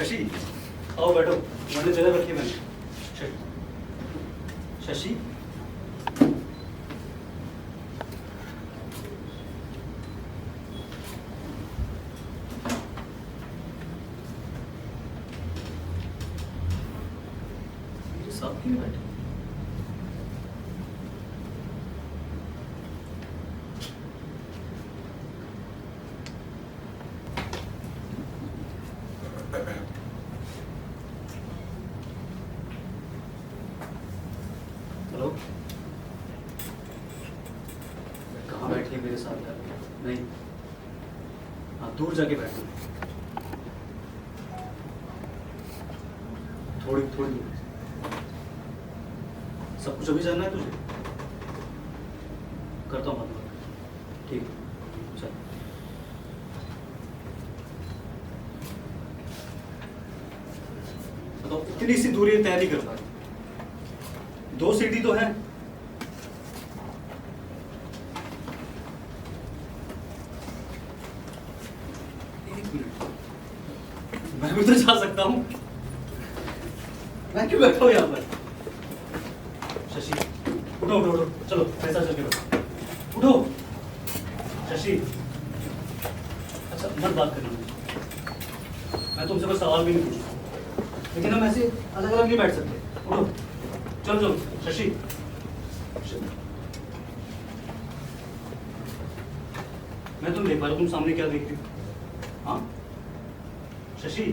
शशि आओ बैठो, मैंने जगह रखी मैंने। शशि मेरे साथ क्यों बैठे? हेलो, कहाँ बैठी है मेरे साथ यार? नहीं, हाँ दूर जाके बैठो, थोड़ी थोड़ी दूर। सब कुछ अभी जानना है तुझे? करता हूँ बात, ठीक है चल। बताओ, इतनी सी दूरी तय नहीं कर पा रही, 2 सीढ़ी तो है। एक मिनट, मैं भी तो जा सकता हूँ, मैं क्यों बैठा हूँ यहाँ पर? शशि उठो उठो उठो, चलो ऐसा चल के बैठो, उठो शशि। अच्छा मत बात करना, मैं तुमसे कोई सवाल भी नहीं पूछूंगा, लेकिन हम ऐसे अलग अलग नहीं बैठ सकते। उठो चलो चलो शशि। मैं तुम देख पा रहा हूं तुम सामने क्या देखती हो? हाँ शशि,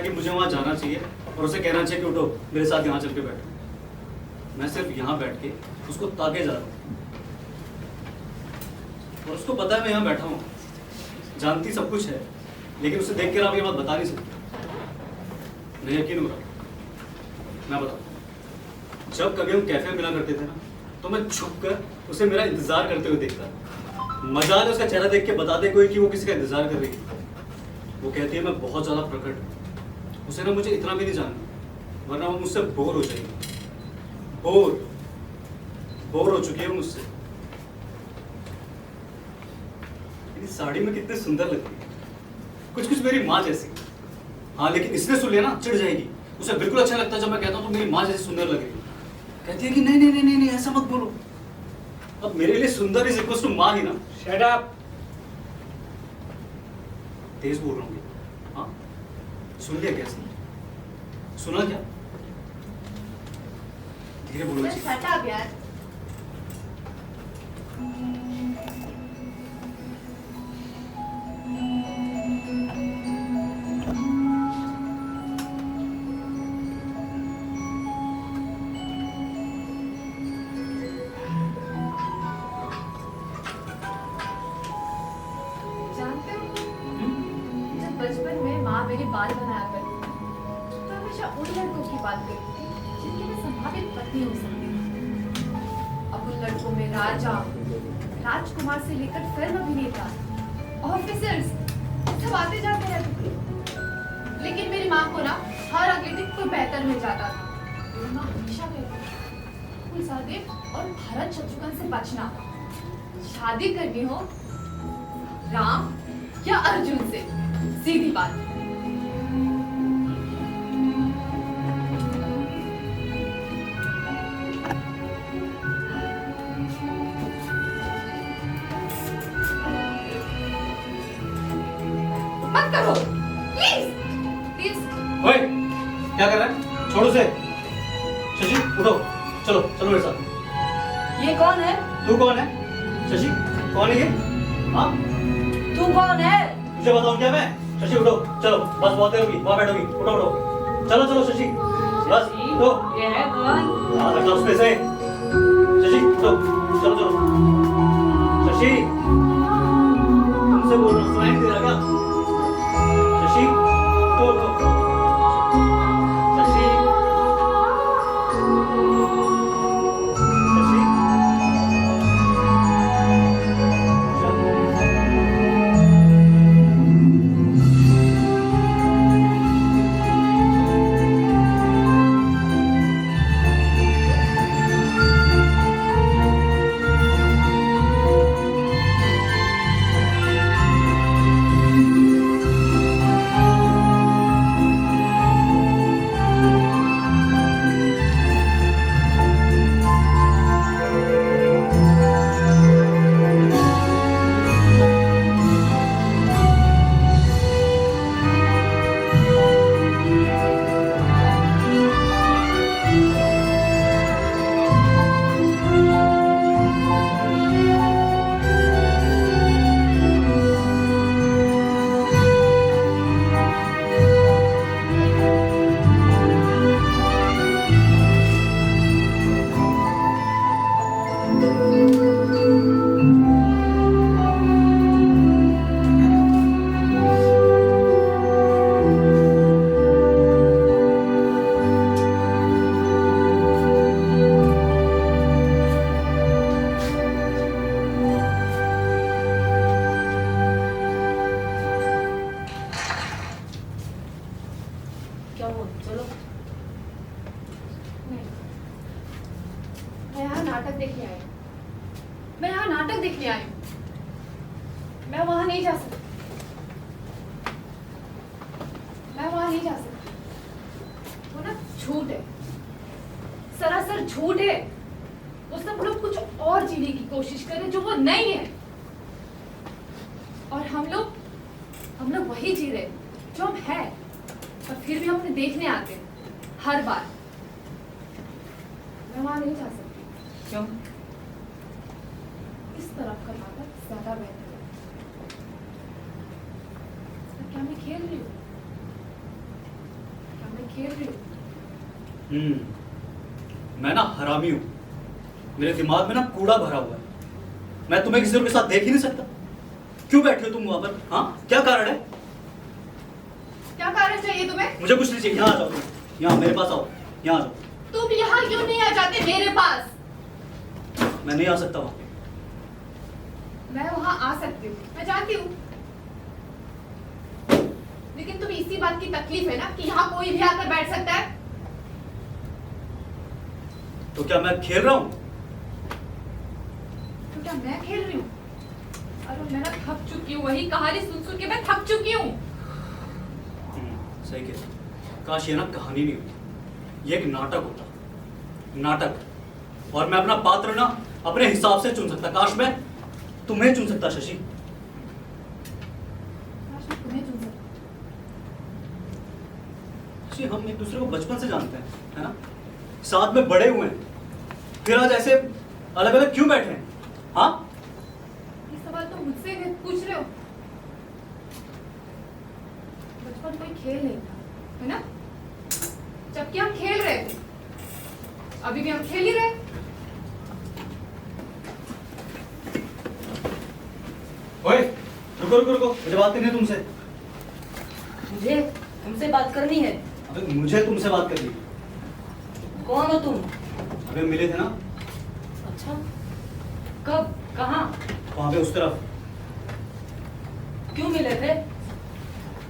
कि मुझे वहां जाना चाहिए और उसे कहना चाहिए कि उठो मेरे साथ यहाँ चल के बैठो। मैं सिर्फ यहाँ बैठ के उसको ताके जा रहा हूँ और उसको पता है मैं यहाँ बैठा हूँ, जानती सब कुछ है, लेकिन उसे देख कर आप ये बात बता नहीं सकते। नहीं यकीन हो रहा, मैं बताऊँ, जब कभी हम कैफे में मिला करते थे ना, तो मैं छुप कर उसे मेरा इंतजार करते हुए देखता। मजा है उसका चेहरा देख के बता दे कोई कि वो किसी का इंतजार कर रही है। वो कहती है मैं बहुत ज्यादा प्रकट हूँ, उसे ना मुझे इतना भी नहीं जानना, वरना वो मुझसे बोर हो जाएगी। बोर हो चुकी है मुझसे। साड़ी में कितनी सुंदर लगती है, कुछ कुछ मेरी माँ जैसी। हाँ लेकिन इसने सुन लिया ना चिढ़ जाएगी, उसे बिल्कुल अच्छा लगता है जब मैं कहता हूँ तो मेरी माँ जैसी सुंदर लग रही है। कहती है कि नहीं नहीं नहीं नहीं, नहीं ऐसा मत बोलो। अब मेरे लिए सुंदर इज इक्वल टू माँ ही ना। Shut up. तेज बोल रहा हूँ। हाँ सुन लिया क्या? सुना क्या? धीरे बोलना चाहिए। शट अप यार। बचपन में माँ मेरे बाल बनाया करती थी, तो हमेशा उन लड़कों की बात करती थी जिनके मैं संभावित पत्नी हो सकती थी। अब उन लड़कों में राजा, राजकुमार से लेकर फिल्म अभिनेता, ऑफिसर्स सब आते जाते रहते थे। लेकिन मेरी माँ को ना हर अगले दिन कोई बेहतर मिल जाता था। मेरी माँ हमेशा कहती थी कुल सहदेव और भरत शत्रुघ्न से बचना, शादी करनी हो राम या अर्जुन से, सीधी बात। मत करो प्लीज प्लीज। ओए क्या कर रहा है? छोड़ो उसे। शशि उठो, चलो चलो मेरे साथ। ये कौन है? तू कौन है? शशि कौन है ये? हाँ तू कौन है? तुझे बताऊं क्या मैं? शशि उठो, चलो बस बहुत देर होगी, वहां बैठोगी। उठो उठो, चलो चलो शशि बस उठो। ये है कौन? हाँ लगता उसमें से। शशि उठो, चलो चलो। शशि तुमसे बोल रहा हूँ, सुनाई नहीं दे रहा क्या? शशि उठो उठो। शशि शशि नाटक देखने आई हूँ। मैं यहाँ नाटक देखने आई हूँ। मैं वहां नहीं जा सकती। मैं वहां नहीं जा सकती। वो ना झूठ है, सरासर झूठ है। वो सब लोग कुछ और जीने की कोशिश कर रहे हैं जो वो नहीं है, और हम लोग वही जी रहे हैं जो हम हैं, और फिर भी हम उन्हें देखने आते हैं हर बार। मैं वहां नहीं जा सकती। क्यों? इस तरफ का नाटक ज्यादा बेहतर है। पर क्या मैं खेल रही हूँ? क्या मैं खेल रही हूँ? मैं ना हरामी हूँ। मेरे दिमाग में ना कूड़ा भरा हुआ है। मैं तुम्हें किसी और के साथ देख ही नहीं सकता। क्यों बैठे हो तुम वहां पर? हाँ, क्या कारण है? क्या कारण चाहिए तुम्हें? मुझे कुछ नहीं चाहिए। यहाँ आ जाओ तुम। यहाँ मेरे पास आओ। यहाँ आ जाओ। तुम यहाँ क्यों नहीं आ जाते मेरे पास? मैं नहीं आ सकता वहां। मैं वहां आ सकती हूँ, मैं जानती हूँ। लेकिन तुम्हें इसी बात की तकलीफ है ना कि यहाँ कोई भी आकर बैठ सकता है। तो क्या मैं खेल रहा हूँ? तो क्या मैं खेल रही हूँ? अरे मैं ना थक चुकी हूँ। वही कहानी सुन सुन के मैं थक चुकी हूँ। सही कह। काश ये ना कहानी नहीं होती, ये एक नाटक होता। नाटक। और मैं अपना पात्र ना अपने हिसाब से चुन सकता। काश मैं तुम्हें चुन सकता शशि। काश मैं तुम्हें चुन सकती। शशि, हम एक दूसरे को बचपन से जानते हैं, है ना? साथ में बड़े हुए हैं। फिर आज ऐसे अलग अलग क्यों बैठे हैं? हाँ, ये सवाल तुम मुझसे पूछ रहे हो। बचपन कोई खेल नहीं था, है ना? जबकि हम खेल रहे थे। अभी भी हम खेल ही रहे। ओए, रुको रुको रुको, मुझे बात करनी है तुमसे। मुझे तुमसे बात करनी है। अबे मुझे तुमसे बात करनी है। कौन हो तुम? अबे मिले थे ना अच्छा, कब, कहाँ? वहां पे उस तरफ। क्यों मिले थे?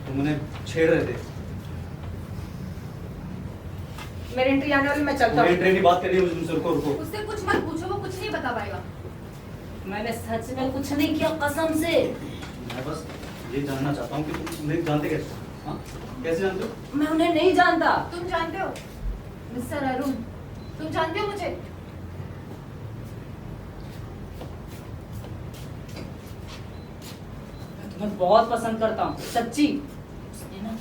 तुम उन्हें छेड़ रहे थे। मेरे एंट्री आने वाली, मैं चलता मुझे हूँ। ट्रेन की बात करनी है मुझे तुमसे। रुको रुको। उससे कुछ मत पूछो, वो कुछ नहीं बता पाएगा। मैंने सच में कुछ नहीं किया, कसम से। मैं बस ये जानना चाहता हूँ कि तुम उन्हें जानते कैसे हो? हाँ, कैसे जानते हो? मैं उन्हें नहीं जानता। तुम जानते हो मिस्टर अरुण? तुम जानते हो मुझे? मैं तुम्हें बहुत पसंद करता हूँ, सच्ची। उसने ना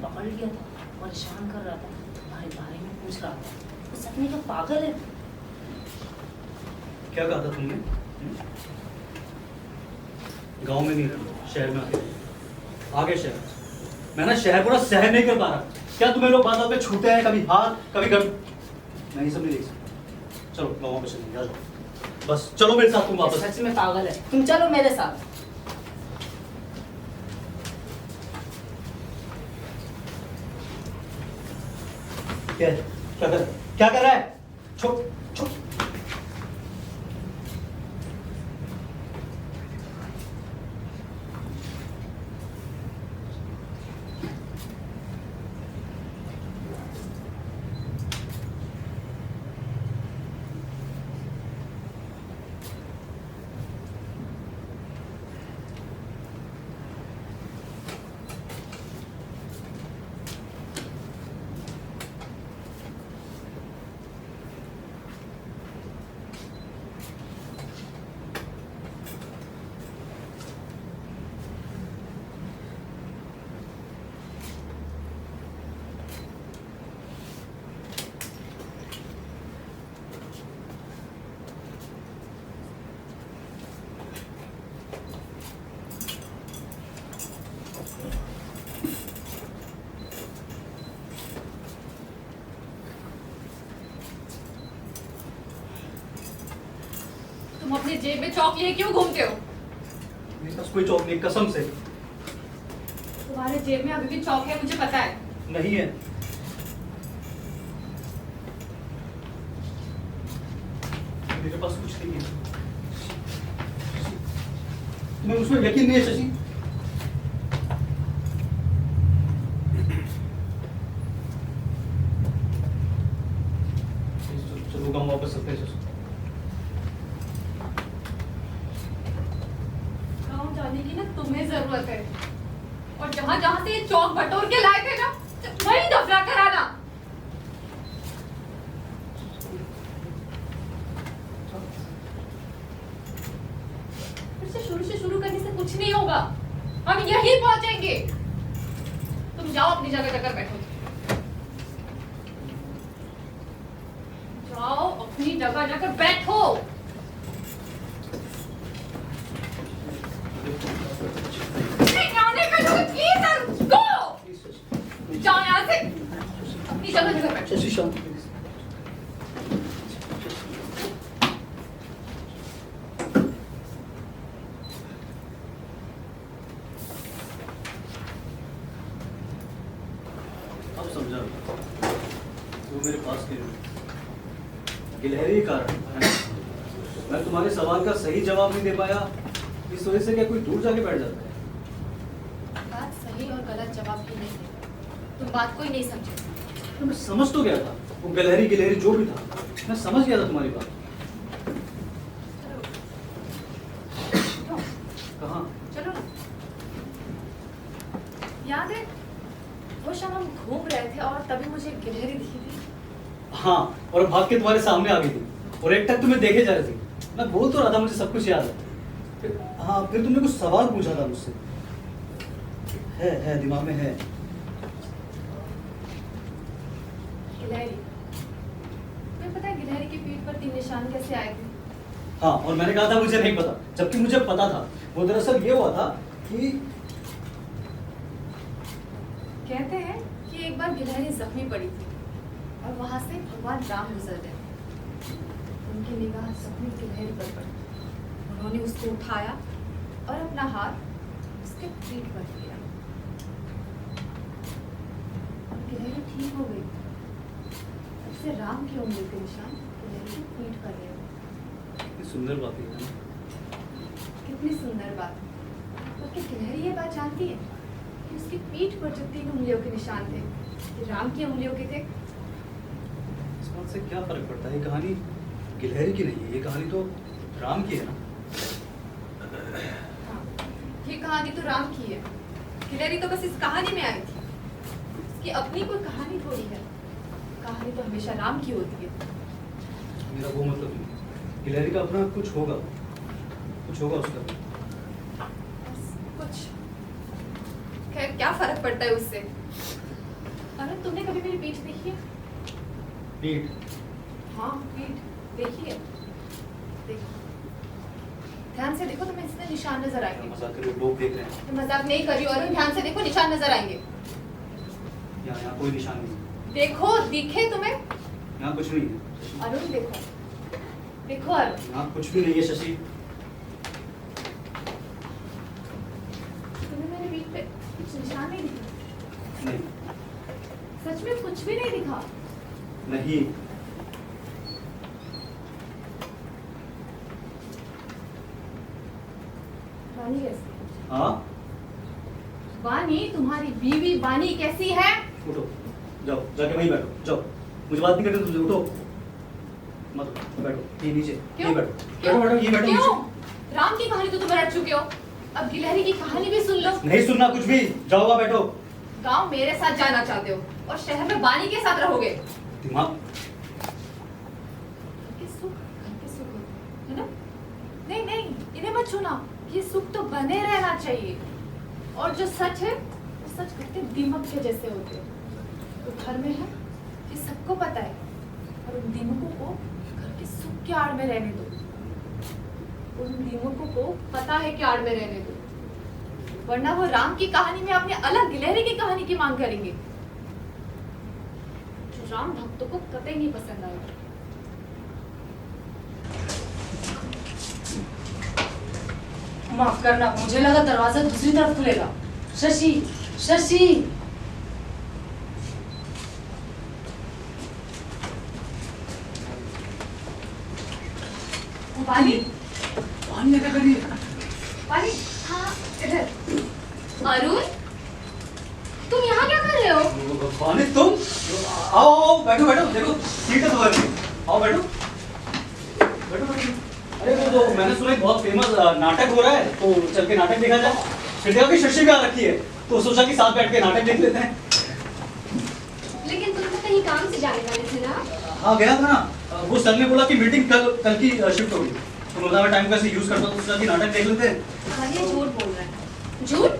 पकड़ लिया था, परेशान कर रहा था, तुम्हारे बारे में पूछ रहा था। वो सपने का पागल है। क्या कहा था तुमने? गांव में नहीं रहना, शहर में आगे शहर। मैं ना शहर पूरा सहन नहीं कर पा रहा। क्या तुम्हें लोग बात पे छूते हैं, कभी हाथ कभी घर? मैं ये सब नहीं देख सकता। चलो गाँव में चलेंगे, आ जाओ। बस चलो मेरे साथ तुम ये वापस। सच में पागल है। तुम चलो मेरे साथ। क्या कर रहा है? छो छो तुम अपनी जेब में चौक लिए क्यों घूमते हो? मेरे पास कोई चौक नहीं, कसम से। तुम्हारे जेब में अभी भी चौक है, मुझे पता है। नहीं है। मेरे पास कुछ नहीं है। तुम्हें उसमें यकीन नहीं है शशि? चलो गाँव वापस चलते हैं शशि। जहाँ जहाँ से ये चौक बटोर के लाए थे ना, वही दफना कराना। फिर से शुरू करने से कुछ नहीं होगा, हम यहीं पहुंचेंगे। तुम जाओ अपनी जगह जाकर बैठो, जाओ अपनी जगह जाकर बैठो। प्लीज गो, जाओ यहाँ से, अपनी जगह जाकर बैठो। शशि शांत प्लीज। अब समझा वो मेरे पास क्यों नहीं? गिलहरी कारण है ना? मैं तुम्हारे सवाल का सही जवाब नहीं दे पाया, इस वजह से क्या कोई दूर जाके बैठ जाता है? बात सही और गलत जवाब ही नहीं है, तुम बात को ही नहीं समझे। तो मैं समझ तो गया था, वो गिलहरी गिलहरी जो भी था, मैं समझ गया था तुम्हारी बात। चलो, कहाँ? चलो ना। याद है वो शाम हम घूम रहे थे और तभी मुझे गिलहरी दिखी थी। हाँ, और भाग के तुम्हारे सामने आ गई थी और एक टक तुम्हें देखे जा रही थी। मैं बोल तो रहा था मुझे सब कुछ याद है। हाँ, फिर तुमने कुछ सवाल पूछा था मुझसे। है दिमाग में है। गिलहरी, तुम्हें पता है गिलहरी की पीठ पर 3 निशान कैसे आए थे? हाँ, और मैंने कहा था मुझे नहीं पता, जबकि मुझे पता था। वो दरअसल ये हुआ था कि कहते हैं कि एक बार गिलहरी जख्मी पड़ी थी और वहां से भगवान राम गुजर गए। उनकी निगाह जख्मी गिलहरी पर पड़ी, उन्होंने उसको उठाया और अपना हाथ उसके पीठ पर दिया और गिलहरी ठीक हो गई। तब से राम की उंगली के निशान गिलहरी की पीठ पर गए। कितनी सुंदर बात है ना? कितनी सुंदर बात। और क्या गिलहरी ये बात जानती है कि उसकी पीठ पर जो 3 उंगलियों के निशान थे ये राम की उंगलियों के थे? इस बात से क्या फर्क पड़ता है? ये कहानी गिलहरी की नहीं है, ये कहानी तो राम की है ना? हाँ, ये कहानी तो राम की है। गिलहरी तो बस इस कहानी में आई थी। इसकी अपनी कोई कहानी थोड़ी है। कहानी तो हमेशा राम की होती है। मेरा वो मतलब नहीं। गिलहरी का अपना कुछ होगा उसका। बस कुछ। खैर क्या फर्क पड़ता है उससे? अरुण, तुमने कभी मेरी पीठ देखी है? पीठ? हाँ, पीठ देखी है। देखो, ध्यान से देखो, तुम्हें इसमें निशान नजर आएंगे। मजाक कर रहे हो? लोग देख रहे हैं। मैं मजाक नहीं कर रही हूँ अरुण, ध्यान से देखो, निशान नजर आएंगे। यहाँ कोई निशान नहीं। देखो, दिखे तुम्हें? यहाँ कुछ नहीं है। अरुण देखो, देखो अरुण। यहाँ कुछ भी नहीं है शशि। तुम्हें मेरे पीठ पे कुछ निशान नहीं दिखा? नहीं। सच में कुछ भी नहीं दिखा? नहीं। वानी कैसी? हाँ? वानी, तुम्हारी बीवी वानी कैसी है? उठो, जाओ, जाके वहीं बैठो, जाओ। मुझे बात नहीं करनी तुमसे, उठो। मत उठो, बैठो, ये नीचे, ये बैठो, बैठो, ये बैठो क्यों? नीचे। राम की कहानी तो तुम रट चुके हो, अब गिलहरी की कहानी भी सुन लो। नहीं सुनना कुछ भी, जाओ वहाँ बैठो। गांव मेरे साथ जाना चाहते हो और शहर में वानी के साथ रहोगे। दिमाग। घर के सुख होते हैं, है ना? नहीं नहीं, इन्हें मत छूना, ये सुख तो बने रहना चाहिए। और जो सच है वो सच कहते दीमक के जैसे होते हैं। तो घर में है ये सबको पता है, और उन दीमकों को घर के सुख के आड़ में रहने दो। उन दीमकों को पता है कि आड़ में रहने दो, वरना वो राम की कहानी में अपने अलग गिलहरी की कहानी की मांग करेंगे, जो राम भक्तों को कतई नहीं पसंद आएगा। माफ करना, मुझे लगा दरवाजा दूसरी तरफ खुलेगा। शशि, शशि। पानी, पानी लेकर करिए। पानी, हाँ इधर। अरुण, तुम यहाँ क्या कर रहे हो? पानी तुम? आओ आओ, बैठो बैठो, देखो सीट है तुम्हारी, आओ बैठो बैठो बैठो। अरे वो जो मैंने सुना एक बहुत फेमस नाटक हो रहा है, तो चल के नाटक देखा जाए। फिर देखा कि शशि भी आ रखी है, तो सोचा कि साथ बैठ के नाटक देख लेते हैं। लेकिन तुम तो कहीं काम से जाने वाले थे ना? हाँ गया था ना, वो सर ने बोला कि मीटिंग कल की शिफ्ट होगी, तो मतलब मैं टाइम कैसे यूज करता हूँ, तो सोचा कि नाटक देख लेते हैं। अरे ये झूठ बोल रहा है। झूठ?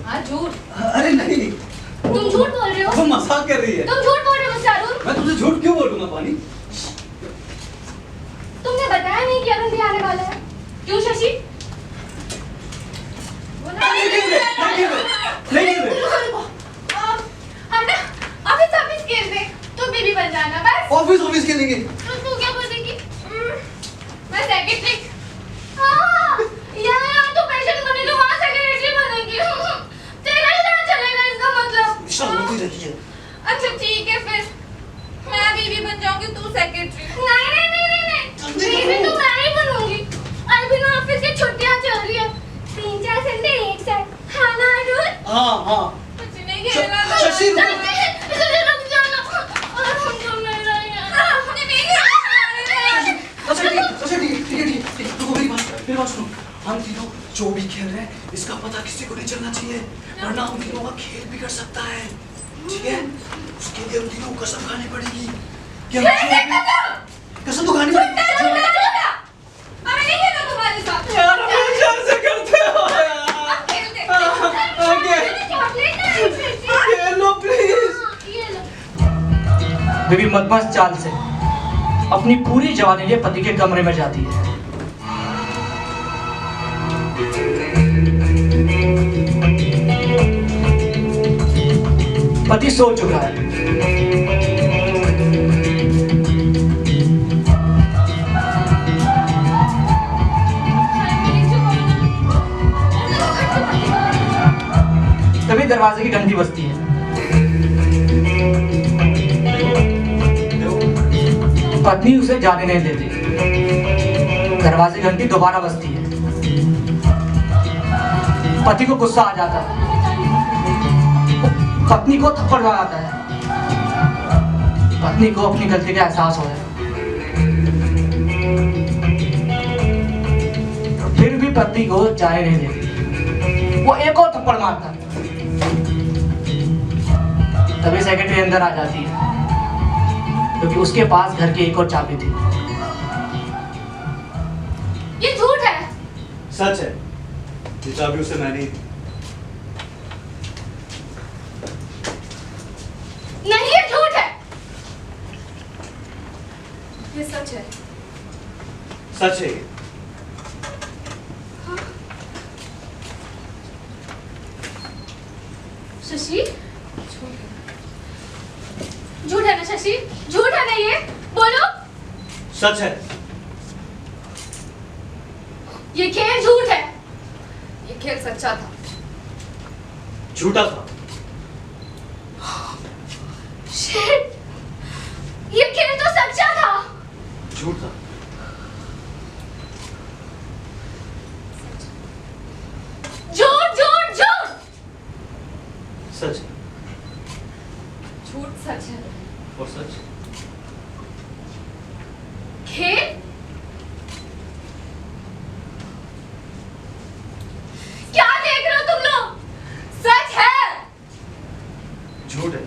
हाँ झूठ। अरे नहीं, तुम झूठ बोल रहे हो? वो मजाक कर रही है। तुम झूठ बोल रहे हो मुझसे अरुण? मैं तुझे झूठ क्यों बोलूंगा पानी? तुमने बताया नहीं कि अरुण भी आने वाला है। क्यों शशि? वो ना- नहीं खेल रहे। हम ना ऑफिस खेलते, तुम भी बन जाना बस। ऑफिस खेलेंगे। तू क्या बोलेगी? मैं सेक्रेटरी। हाँ, यार तू पेशेंट बने तो वहाँ सेक्रेटरी बनेगी। तेरा ही तरह चलेगा इसका मतलब। शांति रखिए। अच्छा ठीक है फिर, मैं बीवी बन जाऊंगी, तू सेक्रेटरी। नहीं, बीवी तो मैं ही बनूंगी। अभी ना ऑफिस की छुट्टियां चल रही है, 3-4 संडे एक साथ। हाँ ना अरुण? हाँ। कुछ नहीं खेलना। शशि रुको। रुक जाना। और हम तो नहीं रहेंगे। अच्छा ठीक है। रुको मेरी बात सुनो। हम तीनों जो भी खेल रहे हैं, इसका पता किसी को नहीं चलना चाहिए, वरना हम तीनों का खेल बिगड़ सकता है। ठीक है? उसके लिए हम तीनों को कसम खानी पड़ेगी। कसम तो खानी पड़ेगी। अरे नहीं खेलना तुम्हारे साथ। यार हमेशा ऐसे करते हो यार। अब खेलते। खेल लो प्लीज। ये लो। बेबी मदमस्त चाल से अपनी पूरी जवानी लिए पति के कमरे में जाती है। पति सो चुका है। तभी दरवाजे की घंटी बजती है। पत्नी उसे जाने नहीं देती। दरवाजे की घंटी दोबारा बजती है। पति को गुस्सा आ जाता है, पत्नी को थप्पड़ लगाता है। पत्नी को अपनी गलती का एहसास हो है, फिर भी पति को जाने नहीं देती। वो एक और थप्पड़ मारता है। तभी सेक्रेटरी अंदर आ जाती है, क्योंकि उसके पास घर की एक और चाबी थी। ये झूठ है। सच है, ये चाबी उसे मैंने ही दी। नहीं ये झूठ है। ये सच है। सच है। शशि, झूठ है ना शशि? झूठ है ना ये? बोलो। सच है। ये खेल झूठ है। ये खेल सच्चा था। झूठा था। शिट! ये खेल तो सच्चा था। झूठ था। झूठ झूठ झूठ। सच है। झूठ सच है। और सच खेल? क्या देख रहे हो तुम लोग? सच है। झूठ है।